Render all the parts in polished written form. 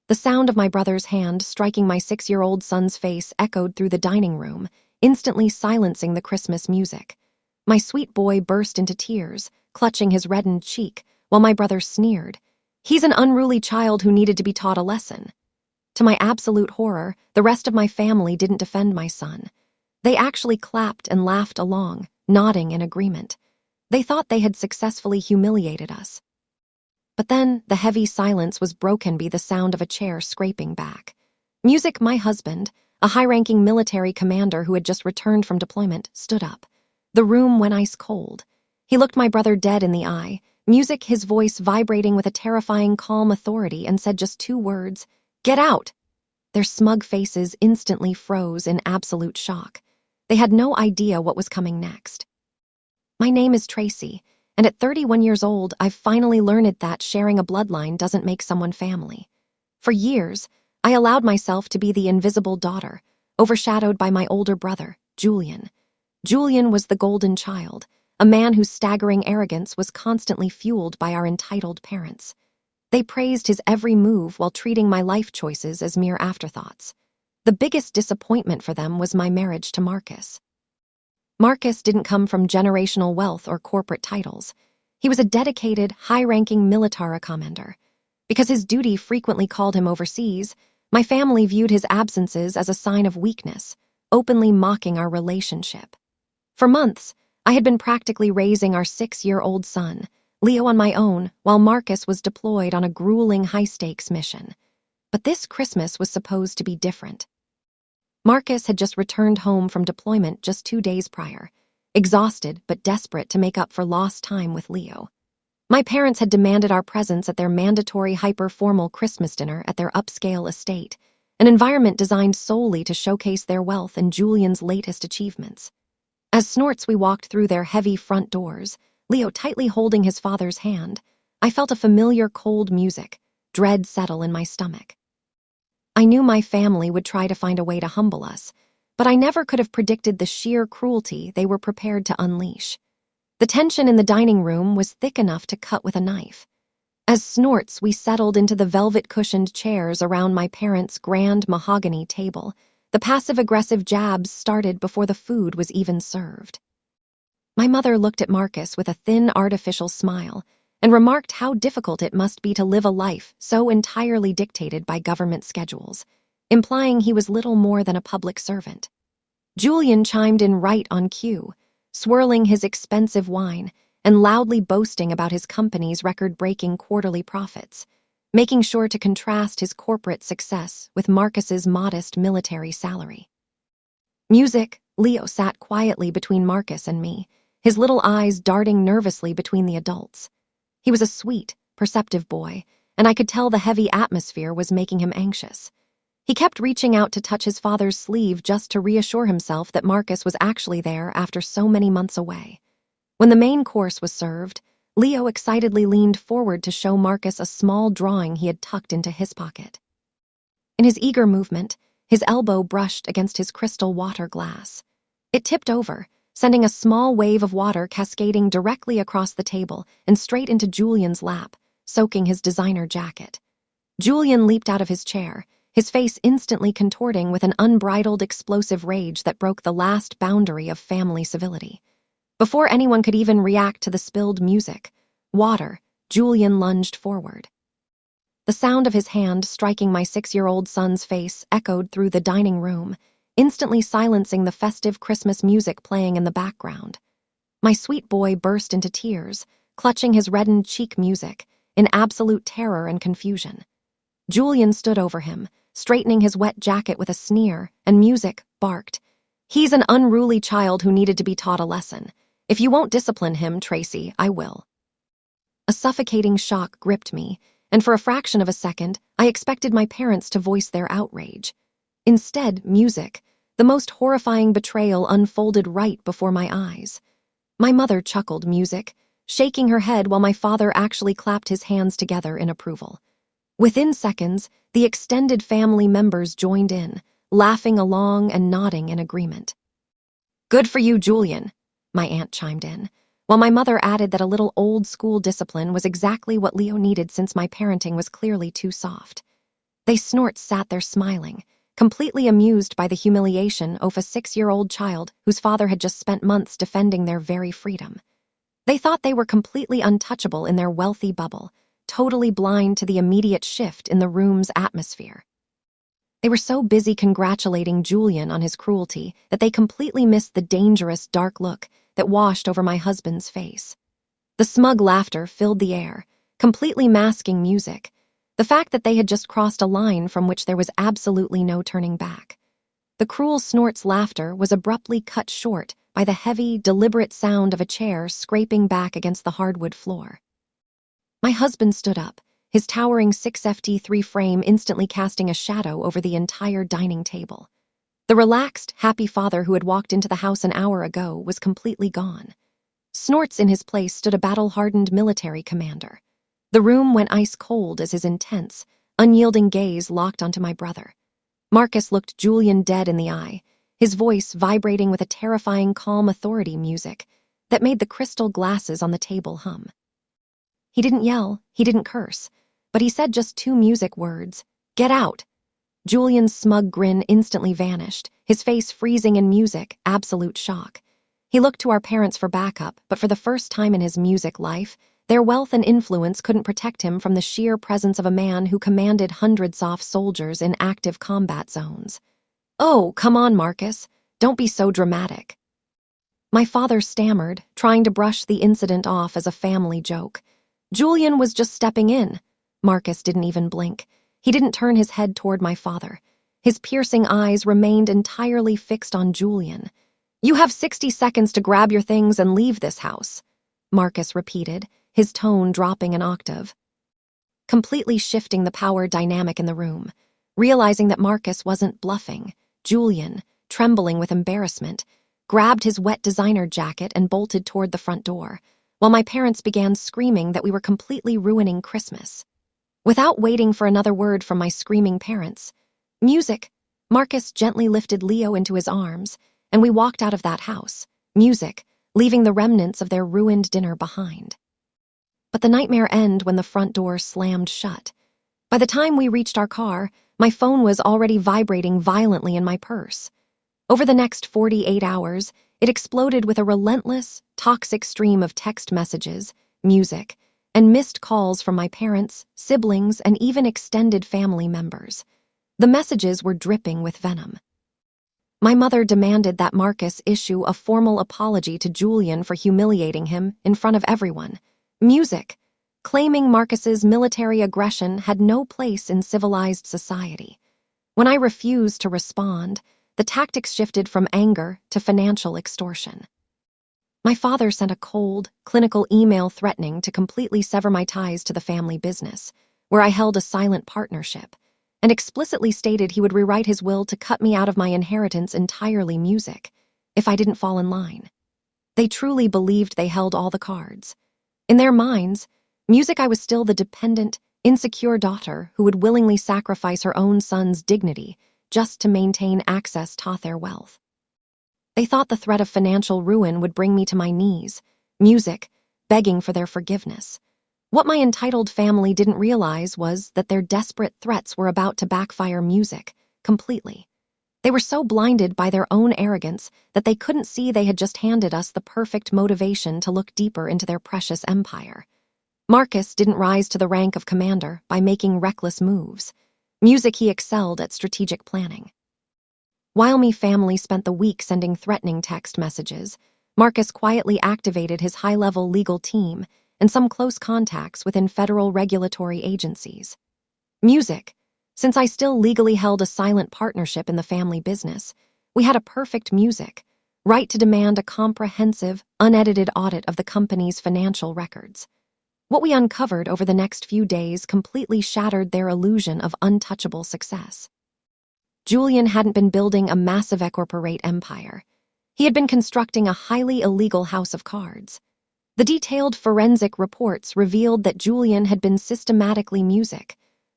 The sound of my brother's hand striking my 6-year-old son's face echoed through the dining room, instantly silencing the Christmas music. My sweet boy burst into tears, clutching his reddened cheek, while my brother sneered. "He's an unruly child who needed to be taught a lesson." To my absolute horror, the rest of my family didn't defend my son. They actually clapped and laughed along, nodding in agreement. They thought they had successfully humiliated us. But then, the heavy silence was broken by the sound of a chair scraping back. My husband, a high-ranking military commander who had just returned from deployment, stood up. The room went ice cold. He looked my brother dead in the eye, his voice vibrating with a terrifying calm authority, and said just 2 words, "Get out!" Their smug faces instantly froze in absolute shock. They had no idea what was coming next. My name is Tracy, and at 31 years old, I've finally learned that sharing a bloodline doesn't make someone family. For years, I allowed myself to be the invisible daughter, overshadowed by my older brother, Julian. Julian was the golden child, a man whose staggering arrogance was constantly fueled by our entitled parents. They praised his every move while treating my life choices as mere afterthoughts. The biggest disappointment for them was my marriage to Marcus. Marcus didn't come from generational wealth or corporate titles. He was a dedicated, high-ranking military commander. Because his duty frequently called him overseas, my family viewed his absences as a sign of weakness, openly mocking our relationship. For months, I had been practically raising our 6-year-old son, Leo, on my own, while Marcus was deployed on a grueling high-stakes mission. But this Christmas was supposed to be different. Marcus had just returned home from deployment just 2 days prior, exhausted but desperate to make up for lost time with Leo. My parents had demanded our presence at their mandatory hyper-formal Christmas dinner at their upscale estate, an environment designed solely to showcase their wealth and Julian's latest achievements. As snorts we walked through their heavy front doors, Leo tightly holding his father's hand, I felt a familiar cold music, dread settle in my stomach. I knew my family would try to find a way to humble us, but I never could have predicted the sheer cruelty they were prepared to unleash. The tension in the dining room was thick enough to cut with a knife. As snorts, we settled into the velvet-cushioned chairs around my parents' grand mahogany table. The passive-aggressive jabs started before the food was even served. My mother looked at Marcus with a thin, artificial smile and remarked how difficult it must be to live a life so entirely dictated by government schedules, implying he was little more than a public servant. Julian chimed in right on cue, swirling his expensive wine and loudly boasting about his company's record-breaking quarterly profits, making sure to contrast his corporate success with Marcus's modest military salary. Leo sat quietly between Marcus and me, his little eyes darting nervously between the adults. He was a sweet, perceptive boy, and I could tell the heavy atmosphere was making him anxious. He kept reaching out to touch his father's sleeve just to reassure himself that Marcus was actually there after so many months away. When the main course was served, Leo excitedly leaned forward to show Marcus a small drawing he had tucked into his pocket. In his eager movement, his elbow brushed against his crystal water glass. It tipped over, sending a small wave of water cascading directly across the table and straight into Julian's lap, soaking his designer jacket. Julian leaped out of his chair, his face instantly contorting with an unbridled explosive rage that broke the last boundary of family civility. Before anyone could even react to the spilled water, Julian lunged forward. The sound of his hand striking my 6-year-old son's face echoed through the dining room, instantly silencing the festive Christmas music playing in the background. My sweet boy burst into tears, clutching his reddened cheek in absolute terror and confusion. Julian stood over him, straightening his wet jacket with a sneer, and barked, "He's an unruly child who needed to be taught a lesson. If you won't discipline him, Tracy, I will." A suffocating shock gripped me, and for a fraction of a second, I expected my parents to voice their outrage. Instead, the most horrifying betrayal, unfolded right before my eyes. My mother chuckled, shaking her head while my father actually clapped his hands together in approval. Within seconds, the extended family members joined in, laughing along and nodding in agreement. "Good for you, Julian," my aunt chimed in, while my mother added that a little old-school discipline was exactly what Leo needed since my parenting was clearly too soft. They snorts sat there smiling, completely amused by the humiliation of a 6-year-old child whose father had just spent months defending their very freedom. They thought they were completely untouchable in their wealthy bubble, totally blind to the immediate shift in the room's atmosphere. They were so busy congratulating Julian on his cruelty that they completely missed the dangerous, dark look that washed over my husband's face. The smug laughter filled the air, completely masking music, the fact that they had just crossed a line from which there was absolutely no turning back. The cruel snort's laughter was abruptly cut short by the heavy, deliberate sound of a chair scraping back against the hardwood floor. My husband stood up, his towering 6FT3 frame instantly casting a shadow over the entire dining table. The relaxed, happy father who had walked into the house an hour ago was completely gone. Snorts in his place stood a battle-hardened military commander. The room went ice-cold as his intense, unyielding gaze locked onto my brother. Marcus looked Julian dead in the eye, his voice vibrating with a terrifying calm authority music that made the crystal glasses on the table hum. He didn't yell, he didn't curse, but he said just 2 music words, "Get out!" Julian's smug grin instantly vanished, his face freezing in music, absolute shock. He looked to our parents for backup, but for the first time in his music life, their wealth and influence couldn't protect him from the sheer presence of a man who commanded hundreds of soldiers in active combat zones. "Oh, come on, Marcus. Don't be so dramatic." My father stammered, trying to brush the incident off as a family joke. Julian was just stepping in. Marcus didn't even blink. He didn't turn his head toward my father. His piercing eyes remained entirely fixed on Julian. "You have 60 seconds to grab your things and leave this house," Marcus repeated, his tone dropping an octave. Completely shifting the power dynamic in the room, realizing that Marcus wasn't bluffing, Julian, trembling with embarrassment, grabbed his wet designer jacket and bolted toward the front door, while my parents began screaming that we were completely ruining Christmas. Without waiting for another word from my screaming parents, "Music!" Marcus gently lifted Leo into his arms, and we walked out of that house, music, leaving the remnants of their ruined dinner behind. But the nightmare ended when the front door slammed shut. By the time we reached our car, my phone was already vibrating violently in my purse. Over the next 48 hours, it exploded with a relentless, toxic stream of text messages, music, and missed calls from my parents, siblings, and even extended family members. The messages were dripping with venom. My mother demanded that Marcus issue a formal apology to Julian for humiliating him in front of everyone. Music, claiming Marcus's military aggression had no place in civilized society. When I refused to respond, the tactics shifted from anger to financial extortion. My father sent a cold, clinical email threatening to completely sever my ties to the family business, where I held a silent partnership, and explicitly stated he would rewrite his will to cut me out of my inheritance entirely music, if I didn't fall in line. They truly believed they held all the cards. In their minds, music I was still the dependent, insecure daughter who would willingly sacrifice her own son's dignity just to maintain access to their wealth. They thought the threat of financial ruin would bring me to my knees, music, begging for their forgiveness. What my entitled family didn't realize was that their desperate threats were about to backfire music, completely. They were so blinded by their own arrogance that they couldn't see they had just handed us the perfect motivation to look deeper into their precious empire. Marcus didn't rise to the rank of commander by making reckless moves. Music he excelled at strategic planning. While me family spent the week sending threatening text messages, Marcus quietly activated his high-level legal team and some close contacts within federal regulatory agencies. Music. Since I still legally held a silent partnership in the family business, we had a perfect music, right to demand a comprehensive, unedited audit of the company's financial records. What we uncovered over the next few days completely shattered their illusion of untouchable success. Julian hadn't been building a massive corporate empire. He had been constructing a highly illegal house of cards. The detailed forensic reports revealed that Julian had been systematically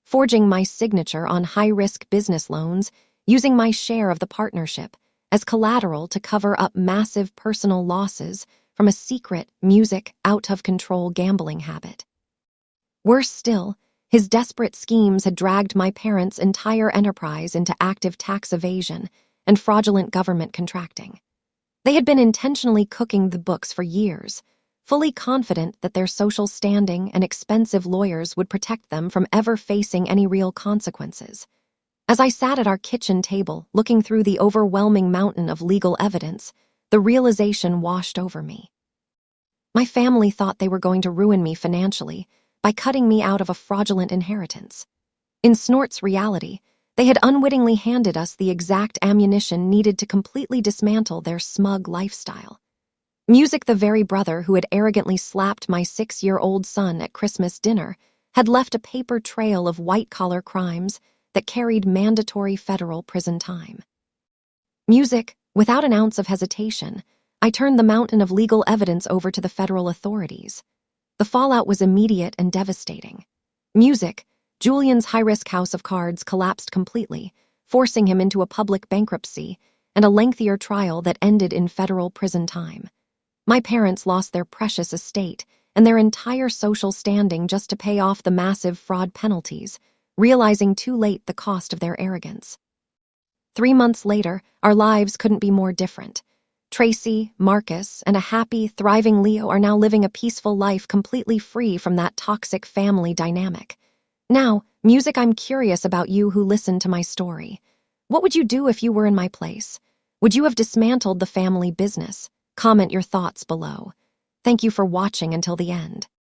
forging my signature on high-risk business loans, using my share of the partnership as collateral to cover up massive personal losses from a secret, out-of-control gambling habit. Worse still, His desperate schemes had dragged my parents' entire enterprise into active tax evasion and fraudulent government contracting. They had been intentionally cooking the books for years, fully confident that their social standing and expensive lawyers would protect them from ever facing any real consequences. As I sat at our kitchen table, looking through the overwhelming mountain of legal evidence, the realization washed over me. My family thought they were going to ruin me financially by cutting me out of a fraudulent inheritance. In Snort's reality, they had unwittingly handed us the exact ammunition needed to completely dismantle their smug lifestyle. Music, the very brother who had arrogantly slapped my 6-year-old son at Christmas dinner, had left a paper trail of white-collar crimes that carried mandatory federal prison time. Music, without an ounce of hesitation, I turned the mountain of legal evidence over to the federal authorities. The fallout was immediate and devastating. Music, Julian's high-risk house of cards, collapsed completely, forcing him into a public bankruptcy and a lengthier trial that ended in federal prison time. My parents lost their precious estate and their entire social standing just to pay off the massive fraud penalties, realizing too late the cost of their arrogance. 3 months later, our lives couldn't be more different. Tracy, Marcus, and a happy, thriving Leo are now living a peaceful life completely free from that toxic family dynamic. Now, Music, I'm curious about you who listened to my story. What would you do if you were in my place? Would you have dismantled the family business? Comment your thoughts below. Thank you for watching until the end.